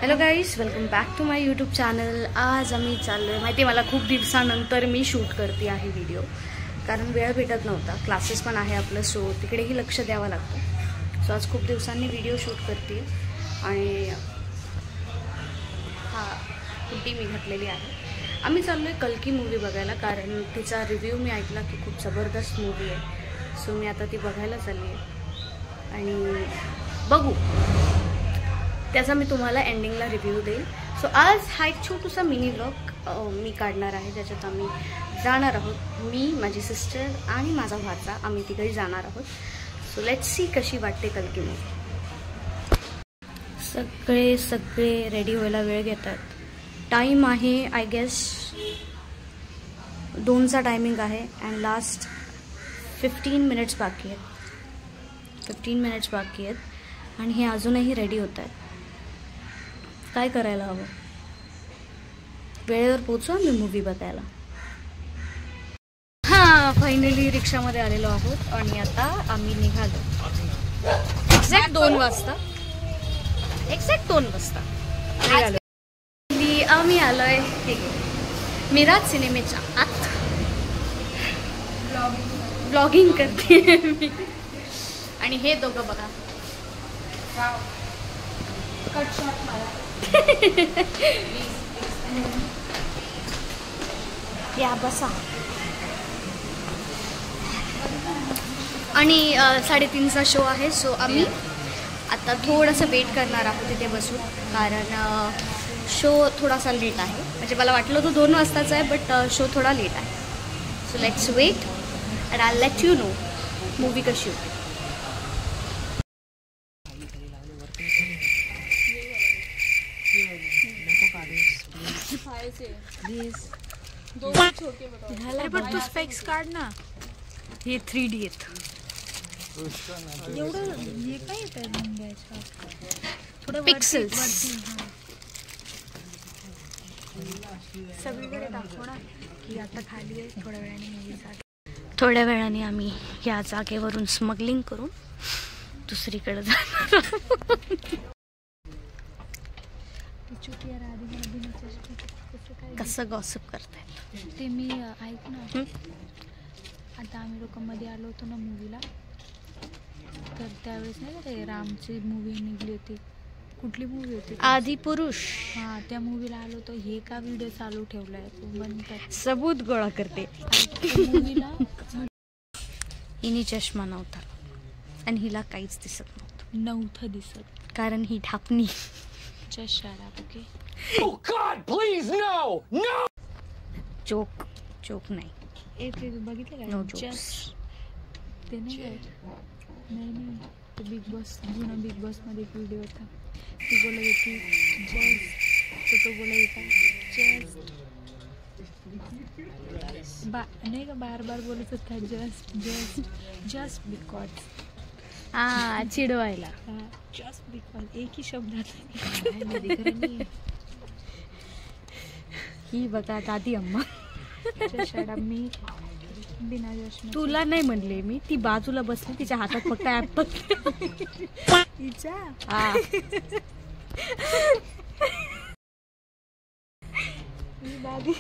Hello guys, welcome back to my YouTube channel. आज आम्ही चाललो आहे, माहिती मला खूप दिवसानंतर मी शूट करते आहे व्हिडिओ, कारण वेळ भेटत नव्हता. क्लासेस पण आहे आपलं, सो तिकडेही लक्ष द्यावं लागतं. सो आज खूप दिवसांनी व्हिडिओ शूट करते आणि हा कुठे मी घातलेली आहे. आम्ही चाललो आहे कल्की मूवी बघायला, कारण तिचा रिव्ह्यू मी ऐकला की खूप जबरदस्त मूवी आहे. सो मी आता ती बघायला चालली आहे आणि बघू, त्याचा मी तुम्हाला एंडिंगला रिव्ह्यू देईल. सो आज हा एक छोटूसा मिनी व्लॉग मी काढणार आहे, ज्याच्यात आम्ही जाणार आहोत. मी, माझी सिस्टर आणि माझा भाचा, आम्ही तिघही जाणार आहोत. सो लेट्स सी कशी वाटते कल्की मूवी. सगळे रेडी व्हायला वेळ घेतात. टाईम आहे आय गेस 2चा टायमिंग आहे अँड लास्ट 15 मिनिट्स बाकी आहेत. 15 मिनिट्स बाकी आहेत आणि हे अजूनही रेडी होत आहेत. काय करायला हवं? वेळेवर पोचू आम्ही मूवी बघायला. हां, फायनली रिक्षामध्ये आलेलो आहोत आणि आता आम्ही निघालो. एक्झॅक्ट 2 वाजता निघालो. आम्ही आलोय मिराज सिनेमेच्या आत. ब्लॉगिंग करते मी आणि हे दोघं बघा. कट शॉट मला या बसा. आणि 3:30चा शो आहे. सो आम्ही आता थोडंसं वेट करणार आहोत तिथे बसून, कारण शो थोडासा लेट आहे. म्हणजे मला वाटलं होतं 2 वाजताचा आहे, बट शो थोडा लेट आहे. So let's wait and I let you know movie कशी होती. पण तू स्पेक्स काढ ना. हे 3D आहेत. एवढं हे काय येतं थोडं पिक्सेल्स. सगळीकडे दाखव ना की आता खाली आहे. थोड्या वेळाने मूवी थोड्या वेळाने आम्ही या जागेवरून स्मगलिंग करून दुसरीकडे जाणार. कसं गॉसिप करतायत ते मी ऐक ना. आता आम्ही लोक मध्ये आलो होतो ना मूवीला, तर त्यावेळेस नाही का ते रामची मूवी निघली होती. कुठली मूवी होती? आदिपुरुष. हां, त्या मूवीला आलो होतो. हे का व्हिडिओ चालू ठेवलाय तू? बनतात सबूत गोळा करते. मूवीला हिने चष्मा नव्हता आणि हिला काहीच दिसत नव्हतं दिसत, कारण ही ढापणी. चष्मा okay. Oh God, please, no, no. Joke नाही. ए ते बघितलं का? No jokes. ते नाही काय? नाही ते बिग बॉस, जुना बिग बॉस मध्ये एक व्हिडिओ होता. ती बोलत होती जस्ट, तो बोलत होता जस्ट नाही का, बार बोलत होता जस्ट बिकॉज. हां, चिडवायला. जस्ट बिकॉज एक ही शब्दात. ही बघा दादी अम्मा. मी बिना चष्मा. तुला नाही म्हणले मी. ती बाजूला बसली, तिच्या हातात फक्त ऍपल. तिच्या दादी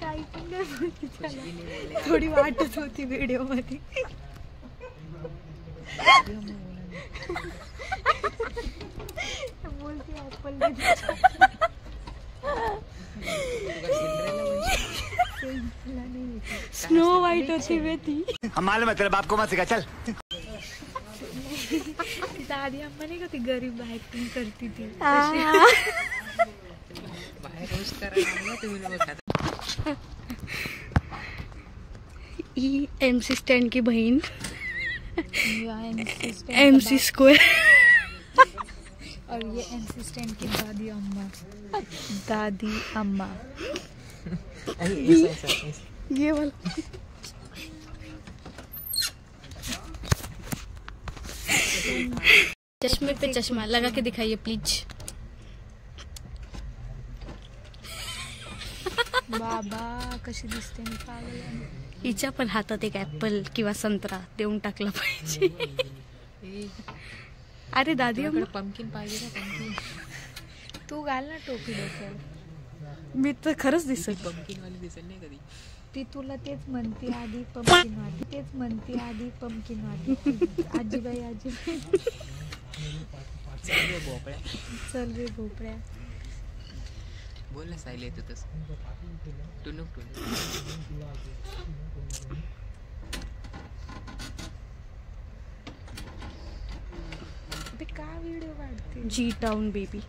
काही पण नाही बोलली. थोडी वाटत होती व्हिडिओ मध्ये. बोलते ऍपल. स्नो व्हाईट होती वे ती. मालूम है तेरे बाप को मत सिखा, चल. दादी अम्मा नाही का ती गरीब ऍक्टिंग करती ती. MC स्टैंड की बहन, MC स्क्वायर. और ये MC स्टैंड की दादी अम्मा. ये वाला. चश्मे पे चश्मा लगा के दिखाइए प्लीज. बाबा कशी दिसते मी पागल. हिच्या पण हातात एक ऍपल किंवा संत्रा देऊन टाकला पाहिजे. अरे दादी पंपकिन पाहिजे ना. पंपकिन तू घाल ना टोपी डोक्यावर. मी तर खरंच दिसत. पंपकिन वाली दिसेल नाही कधी. ती तुला तेच म्हणते आधी पंपकिन वाली. तेच म्हणते आधी पंपकिन वाली. आजीबाई आजीबाई. चल रे भोपळ्या. चल रे भोपळ्या. बोल ना सायली येतो तसं. टुनुक टुनुक. का व्हिडिओ काढते. G town baby.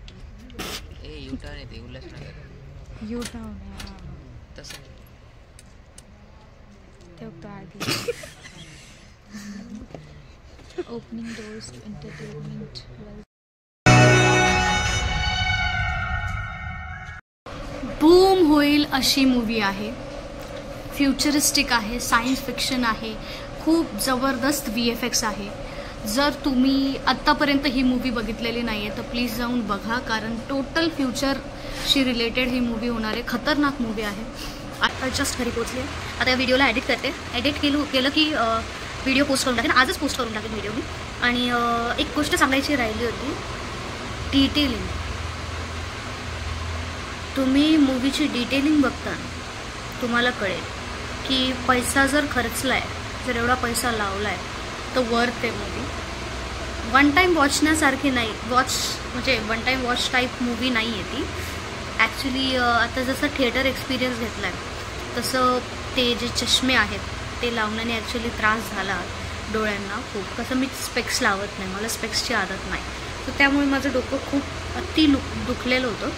ए यू टाउन येते उल्हासनगर. यू टाउन तसं ठेवतो आधी. Opening doors entertainment. बूम होईल अशी मूवी आहे. फ्युचरिस्टिक आहे, सायन्स फिक्शन आहे, खूप जबरदस्त VFX आहे. जर तुम्ही आत्तापर्यंत ही मूवी बघितलेली नाही आहे तर प्लीज जाऊन बघा, कारण टोटल फ्युचरशी रिलेटेड ही मूवी होणार आहे. खतरनाक मूवी आहे. आता जस्ट घरी पोचले. आता या व्हिडिओला एडिट करते. एडिट केलं की व्हिडिओ पोस्ट करून टाकेन. आजच पोस्ट करून टाकेन व्हिडिओ मी. आणि एक गोष्ट सांगायची राहिली होती, डिटेलिंग. तुम्ही मूवीची डिटेलिंग बघता तुम्हाला कळेल की पैसा जर खर्चला आहे, जर एवढा पैसा लावला आहे तर वर्थ आहे मूवी. वन टाईम वॉचण्यासारखी नाही. म्हणजे one time watch type movie नाही आहे ती. ॲक्च्युली आता जसं थिएटर एक्सपिरियन्स घेतला आहे तसं ते जे चष्मे आहेत ते लावण्याने ॲक्च्युली त्रास झाला डोळ्यांना खूप. कसं मी स्पेक्स लावत नाही, मला स्पेक्सची आदत नाही, तर त्यामुळे माझं डोकं खूप दुखलेलं होतं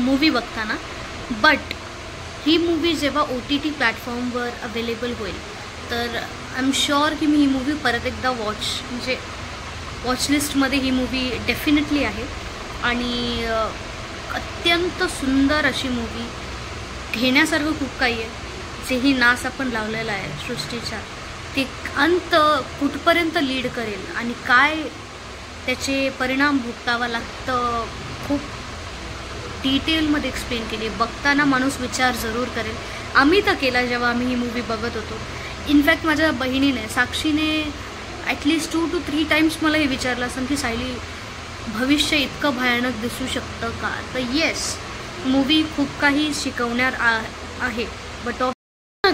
मूवी बघताना. बट ही मूवी जेव्हा OTT प्लॅटफॉर्मवर अवेलेबल होईल तर आय एम शुअर की मी ही मूवी परत एकदा वॉचलिस्टमध्ये ही मूवी डेफिनेटली आहे. आणि अत्यंत सुंदर अशी मूवी. घेण्यासारखं खूप काही आहे. जेही नास आपण लावलेला आहे सृष्टीच्या, ते अंत कुठपर्यंत लीड करेल आणि काय त्याचे परिणाम भोगतावा लागतं, खूप डिटेलमध्ये एक्सप्लेन केली. बघताना माणूस विचार जरूर करेल. आम्ही तर केला जेव्हा आम्ही ही मूवी बघत होतो. इनफॅक्ट माझ्या बहिणीने, साक्षीने ॲटलिस्ट 2 to 3 टाइम्स मला हे विचारलं असं की सायली भविष्य इतकं भयानक दिसू शकतं का. तर येस, मूवी खूप काही शिकवणार आहे. बट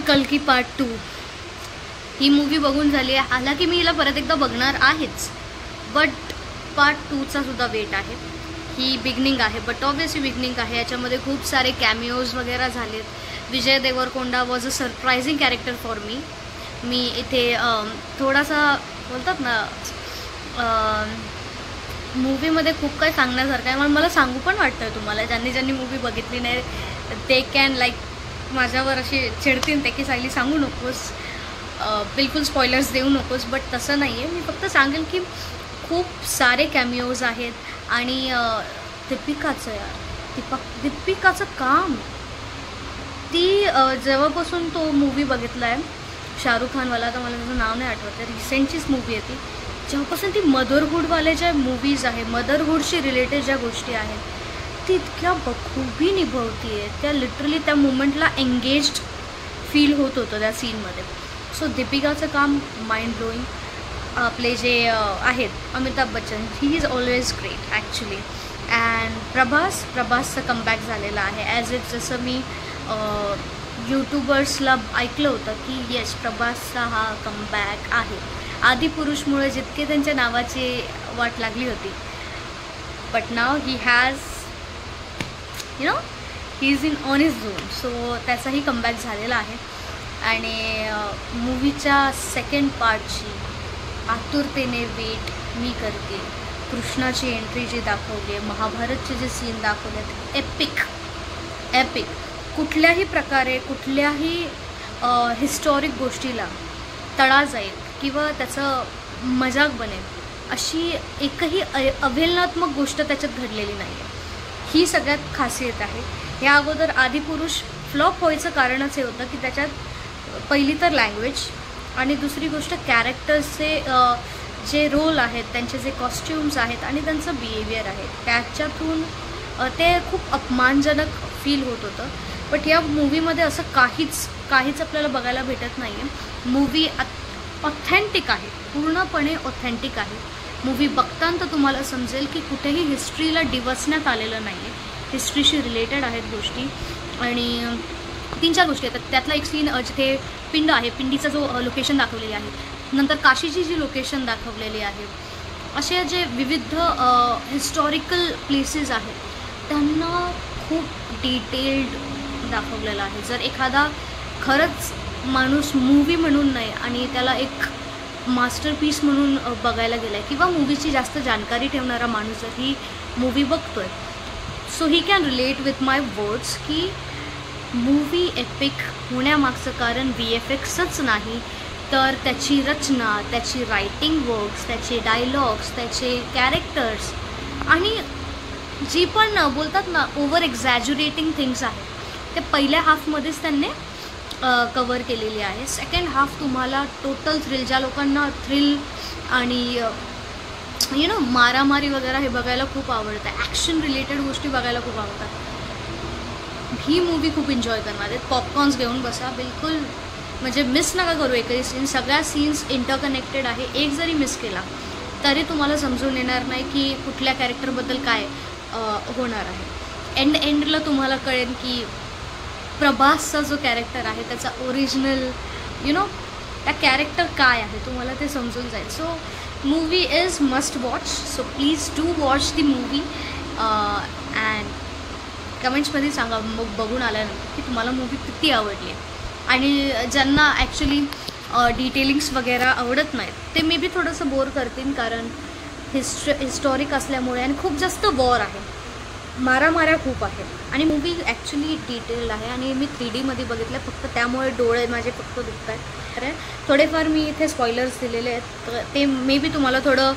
कल्की पार्ट 2 ही मूवी बघून झाली आहे. हालाकी मी हिला परत एकदा बघणार आहेच, बट पार्ट 2चा सुद्धा वेट आहे. ही बिगनिंग आहे, बट ऑब्वियसली बिगनिंग आहे. याच्यामध्ये खूप सारे कॅमिओज वगैरे झालेत. Vijay Deverakonda was a surprising character for me. मी इथे थोडासा बोलतात ना मूवीमध्ये खूप काही सांगण्यासारखं आहे. मला सांगू पण वाटतं तुम्हाला, ज्यांनी मूवी बघितली नाही ते कॅन लाईक माझ्यावर असे चिडतील ते की सायली सांगू नकोस, बिलकुल स्पॉयलर्स देऊ नकोस. बट तसं नाही आहे. मी फक्त सांगेल की खूप सारे कॅमिओज आहेत. आणि दीपिकाचं काम, ती जेव्हापासून तो मूवी बघितला आहे शाहरुख खानवाला, तर मला त्याचं नाव नाही आठवत आहे, रिसेंटचीच मूवी आहे ती, जेव्हापासून ती मदरहूडवाले ज्या मूवीज आहे, मदरहूडशी रिलेटेड ज्या गोष्टी आहेत ती इतक्या बखूबी निभवती आहे. त्या लिटरली त्या मुमेंटला एंगेज्ड फील होत होतं त्या सीनमध्ये. सो दीपिकाचं काम माइंड ब्लोईंग. आपले जे आहेत Amitabh Bachchan, he is always great actually. And प्रभासचं कमबॅक झालेलं आहे. ॲज इट जसं मी यूट्यूबर्सला ऐकलं होतं की येस, प्रभासचा हा कमबॅक आहे. आदिपुरुषमुळे जितके त्यांच्या नावाची वाट लागली होती, but now he has he is in on his zone. So त्याचाही कमबॅक झालेला आहे. आणि मूवीच्या सेकंड पार्टची आतुरतेने वेट मी करते. कृष्णाची एंट्री जी दाखवली आहे, महाभारतचे जे सीन दाखवले आहेत, एपिक. कुठल्याही प्रकारे कुठल्याही हिस्टॉरिक गोष्टीला तडा जाईल किंवा त्याचं मजाक बनेल अशी एकही अवहेलनात्मक गोष्ट त्याच्यात घडलेली नाही आहे. ही सगळ्यात खासियत आहे. या अगोदर आदिपुरुष फ्लॉप व्हायचं कारणच हे होतं की त्याच्यात पहिली तर लँग्वेज आणि दुसरी गोष्ट कॅरेक्टर्सचे जे रोल आहेत, त्यांचे जे कॉस्ट्युम्स आहेत आणि त्यांचं बिहेवियर आहे, त्याच्यातून ते खूप अपमानजनक फील होत होतं. बट या मूवीमध्ये असं काहीच आपल्याला बघायला भेटत नाही आहे. मूवी ऑथेंटिक आहे, पूर्णपणे ऑथेंटिक आहे. मूवी बघताना तुम्हाला समजेल की कुठेही हिस्ट्रीला डिवसण्यात आलेलं नाही आहे. हिस्ट्रीशी रिलेटेड आहेत गोष्टी आणि 3-4 गोष्टी आहेत. त्यातला एक सीन जिथे पिंड आहे, पिंडीचा जो लोकेशन दाखवलेली आहे, नंतर काशीची जी लोकेशन दाखवलेली आहे, असे जे विविध हिस्टॉरिकल प्लेसेस आहेत त्यांना खूप डिटेल्ड दाखवलेलं आहे. जर एखादा खरंच माणूस मूवी म्हणून नाही आणि त्याला एक मास्टरपीस म्हणून बघायला गेला आहे किंवा मूवीची जास्त जानकारी ठेवणारा माणूस जर ही मूवी बघतो आहे, so he can relate with my words की मूवी एपिक होण्यामागचं कारण VFXच नाही तर त्याची रचना, त्याची रायटिंग वर्क्स, त्याचे डायलॉग्स, त्याचे कॅरेक्टर्स आणि जी पण बोलतात ना ओव्हर एक्झॅज्युरेटिंग थिंग्स आहेत ते पहिल्या हाफमध्येच त्यांनी कवर केलेली आहे. सेकंड हाफ तुम्हाला टोटल थ्रिल, ज्या लोकांना थ्रिल आणि मारामारी वगैरे हे बघायला खूप आवडतं, ॲक्शन रिलेटेड गोष्टी बघायला खूप आवडतात, ही मूवी खूप एन्जॉय करणार आहेत. पॉपकॉर्न्स घेऊन बसा, बिलकुल म्हणजे मिस नका करू एकही सीन. सगळ्या सीन्स इंटरकनेक्टेड आहे. एक जरी मिस केला तरी तुम्हाला समजून येणार नाही की कुठल्या कॅरेक्टरबद्दल काय होणार आहे. एंडला तुम्हाला कळेल की प्रभासचा जो कॅरेक्टर आहे त्याचा ओरिजिनल त्या कॅरेक्टर काय आहे तुम्हाला ते समजून जाईल. So movie is must watch. So please do watch the movie and कमेंट्समध्ये सांगा मग बघून आल्यानंतर की तुम्हाला मूवी किती आवडली आहे. आणि ज्यांना ॲक्च्युली डिटेलिंग्स वगैरे आवडत नाहीत ते मे बी थोडंसं बोर करतील कारण हिस्टॉरिक असल्यामुळे आणि खूप जास्त वॉर आहे, मारामाऱ्या खूप आहेत आणि मूवी ॲक्च्युली डिटेल्ड आहे आणि मी 3D बघितलं फक्त त्यामुळे डोळे माझे फक्त दुखत आहेत. कारण थोडेफार मी इथे स्पॉयलर्स दिलेले आहेत तर ते मे बी तुम्हाला थोडं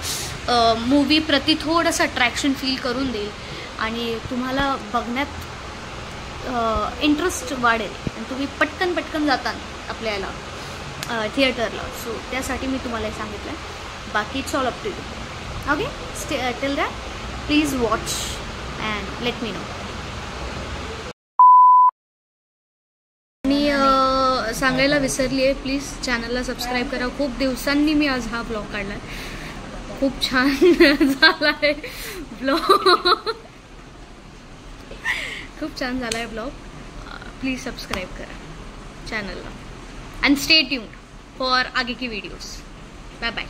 मूवी प्रति थोडंसं अट्रॅक्शन फील करून देईल आणि तुम्हाला बघण्यात इंटरेस्ट वाढेल आणि तुम्ही पटकन जाता आपल्याला थिएटरला. सो त्यासाठी मी तुम्हाला सांगितलं आहे. बाकी it's all up to you. Okay, till that please watch and let me know. आणि सांगायला विसरली आहे, प्लीज चॅनलला सबस्क्राईब करा. खूप दिवसांनी मी आज हा ब्लॉग काढला आहे, खूप छान झाला आहे ब्लॉग, खूप छान झाला आहे ब्लॉग. प्लीज सबस्क्राईब करा चॅनलला अँड स्टे ट्यून्ड फॉर आगे की व्हिडिओज. Bye bye.